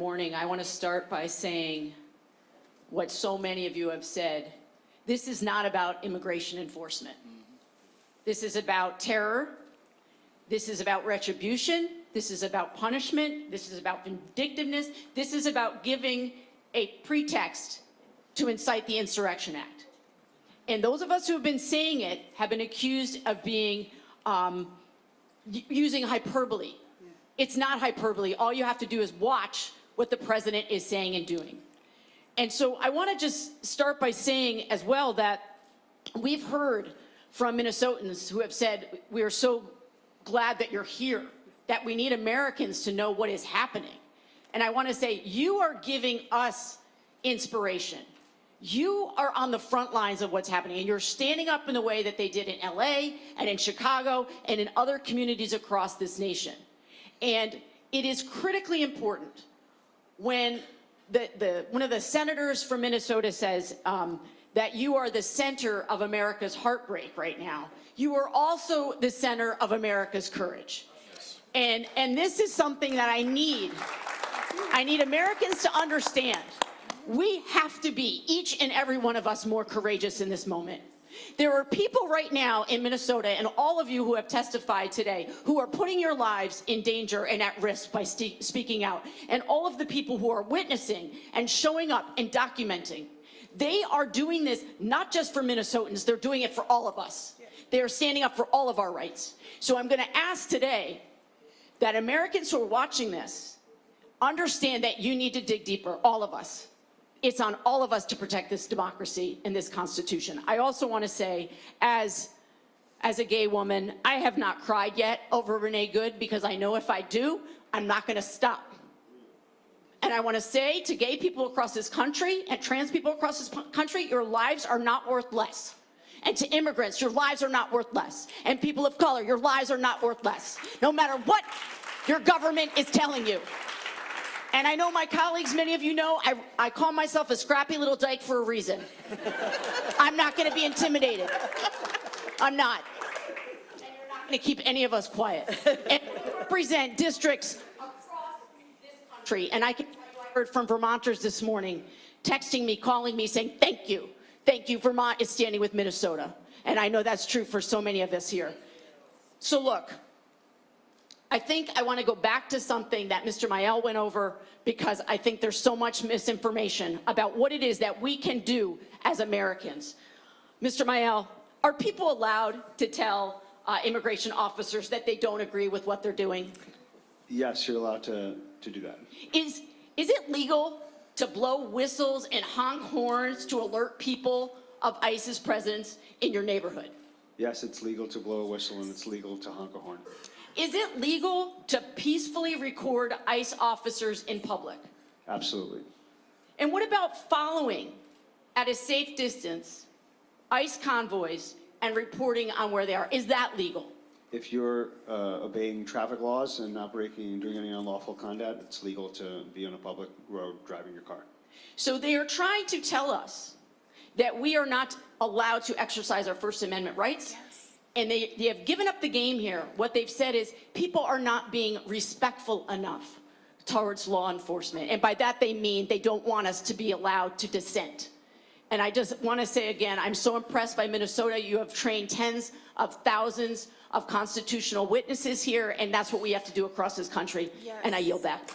Morning. I want to start by saying what so many of you have said. This is not about immigration enforcement. This is about terror. This is about retribution. This is about punishment. This is about vindictiveness. This is about giving a pretext to incite the Insurrection Act. And those of us who have been saying it have been accused of being using hyperbole. It's not hyperbole. All you have to do is watch what the president is saying and doing. And so I want to just start by saying as well that we've heard from Minnesotans who have said, we are so glad that you're here, that we need Americans to know what is happening. And I want to say, you are giving us inspiration. You are on the front lines of what's happening, and you're standing up in the way that they did in LA and in Chicago and in other communities across this nation. And it is critically important when one of the senators from Minnesota says that you are the center of America's heartbreak right now. You are also the center of America's courage. And this is something that I need Americans to understand. We have to be, each and every one of us, more courageous in this moment. There are people right now in Minnesota, and all of you who have testified today, who are putting your lives in danger and at risk by speaking out. And all of the people who are witnessing and showing up and documenting. They are doing this not just for Minnesotans, they're doing it for all of us. They are standing up for all of our rights. So I'm going to ask today that Americans who are watching this understand that you need to dig deeper, all of us. It's on all of us to protect this democracy and this Constitution. I also want to say, as a gay woman, I have not cried yet over Renee Good, because I know if I do, I'm not going to stop. And I want to say to gay people across this country and trans people across this country, your lives are not worth less. And to immigrants, your lives are not worth less. And people of color, your lives are not worth less, no matter what your government is telling you. And I know my colleagues, many of you know, I call myself a scrappy little dyke for a reason. I'm not going to be intimidated. I'm not. And you're not going to keep any of us quiet. And we represent districts across this country. And I can tell you, I heard from Vermonters this morning, texting me, calling me, saying, thank you. Thank you. Vermont is standing with Minnesota. And I know that's true for so many of us here. So look. I think I want to go back to something that Mr. Mayel went over, because I think there's so much misinformation about what it is that we can do as Americans. Mr. Mayel, are people allowed to tell immigration officers that they don't agree with what they're doing? Yes, you're allowed to do that. Is it legal to blow whistles and honk horns to alert people of ICE's presence in your neighborhood? Yes, it's legal to blow a whistle and it's legal to honk a horn. Is it legal to peacefully record ICE officers in public? Absolutely. And what about following at a safe distance ICE convoys and reporting on where they are? Is that legal? If you're obeying traffic laws and not doing any unlawful conduct, it's legal to be on a public road driving your car. So they are trying to tell us that we are not allowed to exercise our First Amendment rights. Yes. And they have given up the game here. What they've said is people are not being respectful enough towards law enforcement. And by that they mean they don't want us to be allowed to dissent. And I just want to say again, I'm so impressed by Minnesota. You have trained tens of thousands of constitutional witnesses here, and that's what we have to do across this country. Yes. And I yield back.